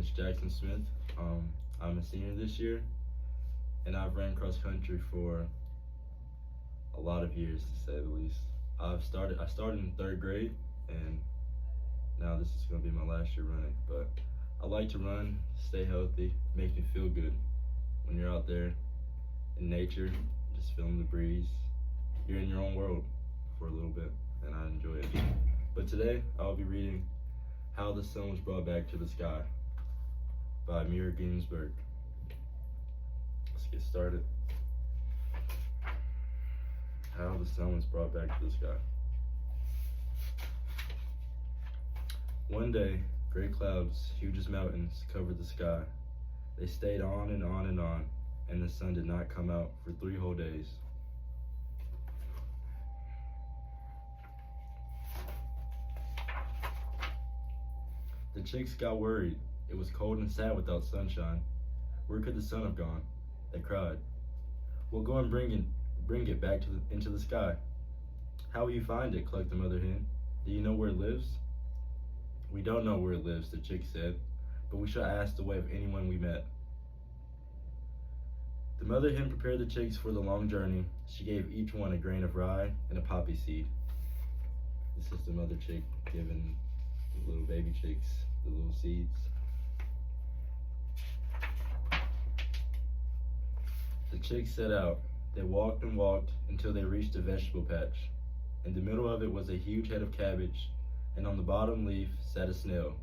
is Jackson Smith. I'm a senior this year, and I've ran cross country for a lot of years, to say the least. I started in third grade, and now this is going to be my last year running. But I like to run, stay healthy, makes me feel good. When you're out there in nature, just feeling the breeze, you're in your own world for a little bit, and I enjoy it. But today, I'll be reading How the Sun Was Brought Back to the Sky by Mirror Ginsburg. Let's get started. How the sun was brought back to the sky. One day, great clouds, huge as mountains, covered the sky. They stayed on and on and on, and the sun did not come out for 3 whole days. The chicks got worried. It was cold and sad without sunshine. Where could the sun have gone? They cried. We'll go and bring it back into the sky. How will you find it? Clucked the mother hen. Do you know where it lives? We don't know where it lives, the chick said, but we shall ask the way of anyone we met. The mother hen prepared the chicks for the long journey. She gave each one a grain of rye and a poppy seed. This is the mother chick giving the little baby chicks the little seeds. The chicks set out. They walked and walked until they reached a vegetable patch. In the middle of it was a huge head of cabbage, and on the bottom leaf sat a snail.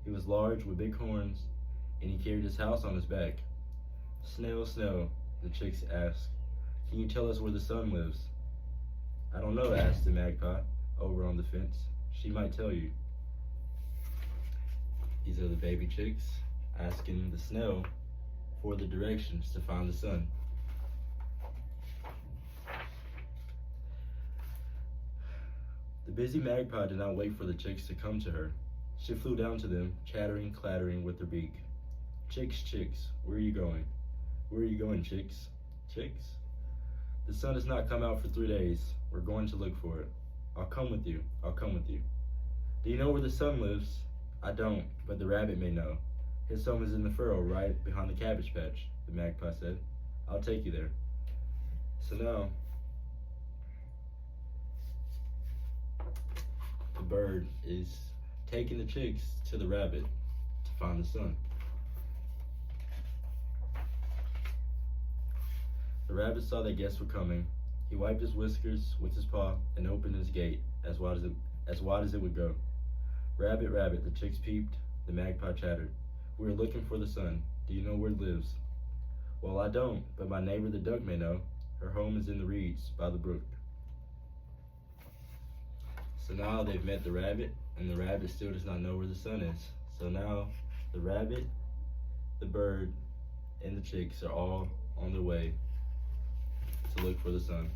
He was large with big horns, and he carried his house on his back. Snail, snail, the chicks asked, can you tell us where the sun lives? I don't know, asked the magpie over on the fence. She might tell you. These are the baby chicks asking the snail for the directions to find the sun. The busy magpie did not wait for the chicks to come to her. She flew down to them, chattering, clattering with her beak. Chicks, chicks, where are you going? Where are you going, chicks? Chicks? The sun has not come out for 3 days. We're going to look for it. I'll come with you. I'll come with you. Do you know where the sun lives? I don't, but the rabbit may know. His home is in the furrow right behind the cabbage patch, the magpie said. I'll take you there. So now, the bird is taking the chicks to the rabbit to find the sun. The rabbit saw that guests were coming. He wiped his whiskers with his paw and opened his gate as wide as it would go. Rabbit, rabbit, the chicks peeped. The magpie chattered. We are looking for the sun. Do you know where it lives? Well, I don't, but my neighbor the duck may know. Her home is in the reeds by the brook. So now they've met the rabbit, and the rabbit still does not know where the sun is. So now the rabbit, the bird, and the chicks are all on their way to look for the sun.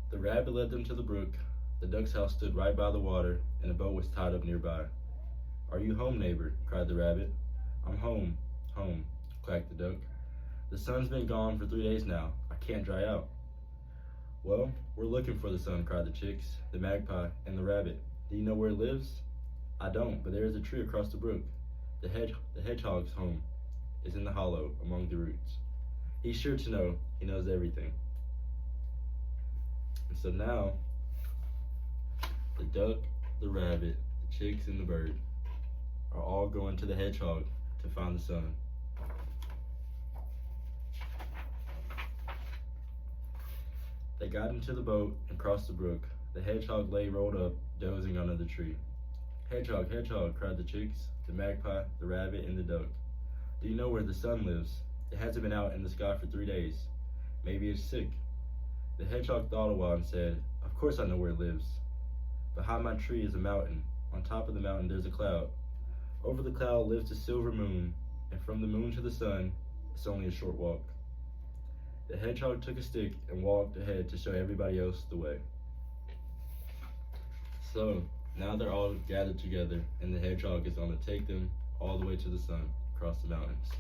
The rabbit led them to the brook. The duck's house stood right by the water, and a boat was tied up nearby. Are you home, neighbor? Cried the rabbit. I'm home, home, quacked the duck. The sun's been gone for 3 days now. I can't dry out. Well, we're looking for the sun, cried the chicks, the magpie, and the rabbit. Do you know where it lives? I don't, but there is a tree across the brook. The hedgehog's home is in the hollow among the roots. He's sure to know. He knows everything. And so now, the duck, the rabbit, the chicks, and the bird are all going to the hedgehog to find the sun. They got into the boat and crossed the brook. The hedgehog lay rolled up, dozing under the tree. Hedgehog, hedgehog, cried the chicks, the magpie, the rabbit, and the duck. Do you know where the sun lives? It hasn't been out in the sky for 3 days. Maybe it's sick. The hedgehog thought a while and said, of course I know where it lives. Behind my tree is a mountain. On top of the mountain there's a cloud. Over the cloud lives the silver moon, and from the moon to the sun, it's only a short walk. The hedgehog took a stick and walked ahead to show everybody else the way. So, now they're all gathered together, and the hedgehog is going to take them all the way to the sun, across the mountains.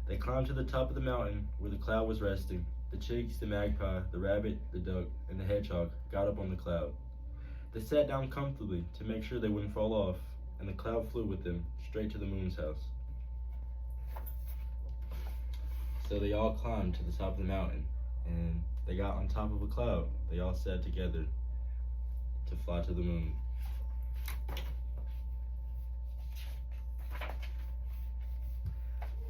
They climbed to the top of the mountain where the cloud was resting. The chicks, the magpie, the rabbit, the duck, and the hedgehog got up on the cloud. They sat down comfortably to make sure they wouldn't fall off, and the cloud flew with them straight to the moon's house. So they all climbed to the top of the mountain, and they got on top of a cloud. They all sat together to fly to the moon.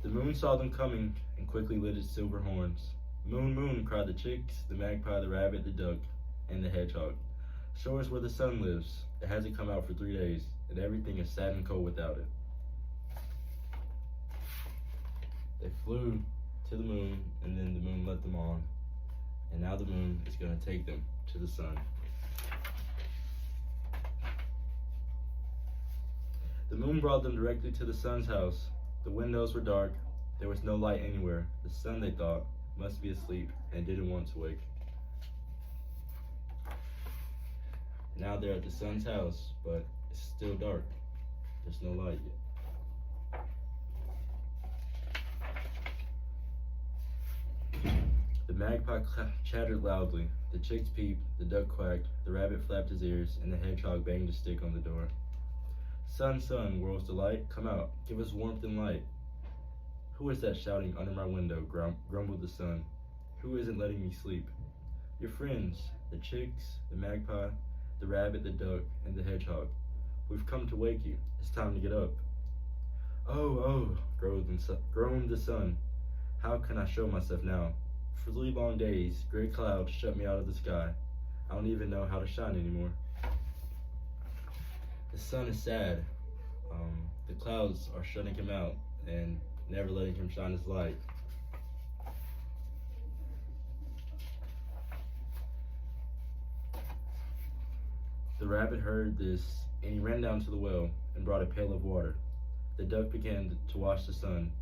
The moon saw them coming and quickly lit its silver horns. "Moon, moon," cried the chicks, the magpie, the rabbit, the duck, and the hedgehog. "Show us where the sun lives. It hasn't come out for 3 days, and everything is sad and cold without it." They flew to the moon, and then the moon let them on. And now the moon is going to take them to the sun. The moon brought them directly to the sun's house. The windows were dark. There was no light anywhere. The sun, they thought, must be asleep and didn't want to wake. Now they're at the sun's house, but it's still dark. There's no light yet. The magpie chattered loudly. The chicks peeped, the duck quacked, the rabbit flapped his ears, and the hedgehog banged a stick on the door. "Sun, sun, world's delight, come out, give us warmth and light." "Who is that shouting under my window?" grumbled the sun. "Who isn't letting me sleep?" "Your friends, the chicks, the magpie, the rabbit, the duck, and the hedgehog. We've come to wake you. It's time to get up." "Oh, oh," groaned the sun. "How can I show myself now? For 3 long days, gray clouds shut me out of the sky. I don't even know how to shine anymore." The sun is sad. The clouds are shutting him out and never letting him shine his light. The rabbit heard this, and he ran down to the well and brought a pail of water. The duck began to wash the sun.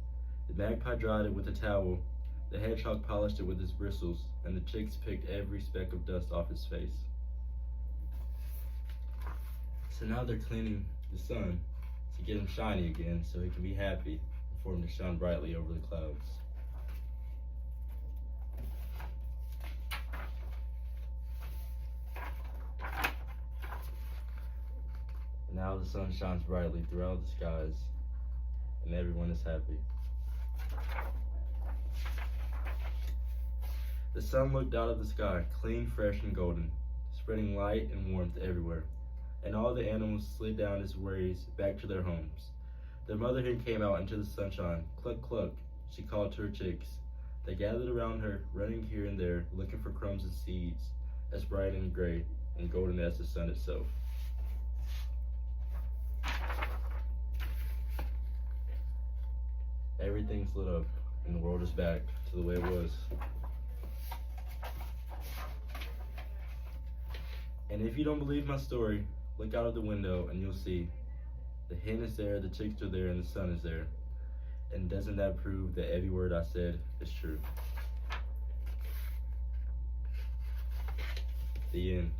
The magpie dried it with a towel. The hedgehog polished it with his bristles, and the chicks picked every speck of dust off his face. So now they're cleaning the sun to get him shiny again so he can be happy and for him to shine brightly over the clouds. And now the sun shines brightly throughout the skies and everyone is happy. The sun looked out of the sky, clean, fresh, and golden, spreading light and warmth everywhere. And all the animals slid down its rays back to their homes. Their mother hen came out into the sunshine. "Cluck, cluck," she called to her chicks. They gathered around her, running here and there, looking for crumbs and seeds, as bright and gray and golden as the sun itself. Everything's lit up, and the world is back to the way it was. And if you don't believe my story, look out of the window and you'll see. The hen is there, the chicks are there, and the sun is there. And doesn't that prove that every word I said is true? The end.